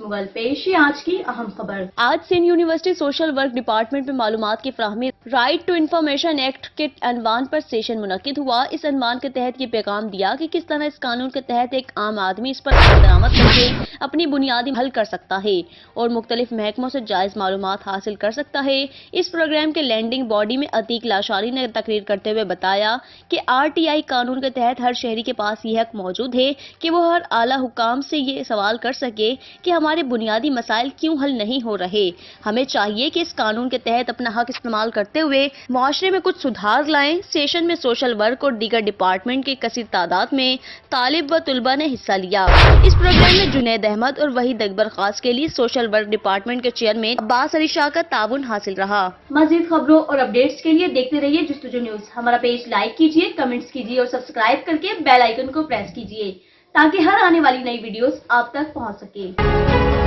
मुगल पेश है आज की अहम खबर। आज Sindh university social work department में मालूमात की फराहमी राइट टू इन्फॉर्मेशन एक्ट के अनवान पर सेशन मुनक्किद हुआ। इस अनवान के तहत ये पैगाम दिया कि किस तरह इस कानून के तहत एक आम आदमी इस पर दरामद करके अपनी बुनियादी हल कर सकता है और मुख्तलिफ महकमों से जायज मालूमात हासिल कर सकता है। इस प्रोग्राम के लैंडिंग बॉडी में अतीक लाशारी ने तकरीर करते हुए बताया कि RTI कानून के तहत हर शहरी के पास ये हक मौजूद है कि वो हर आला हुकाम से ये सवाल कर सके कि हमारे बुनियादी मसाइल क्यों हल नहीं हो रहे। हमें चाहिए कि इस कानून के तहत अपना हक इस्तेमाल करते हुए मुआशरे में कुछ सुधार लाएं। सेशन में सोशल वर्क और दीगर डिपार्टमेंट के कसीर तादाद में तालिब व तुलबा ने हिस्सा लिया। इस प्रोग्राम में जुनैद अहमद और वहीद अकबर खास के लिए सोशल वर्क डिपार्टमेंट के चेयरमैन अब्बास अली शाह का ताउन हासिल रहा। मजीद खबरों और अपडेट्स के लिए देखते रहिए जस्तुजो न्यूज। हमारा पेज लाइक कीजिए, कमेंट्स कीजिए और सब्सक्राइब करके बेल आइकन को प्रेस कीजिए ताकि हर आने वाली नई वीडियोस आप तक पहुंच सके।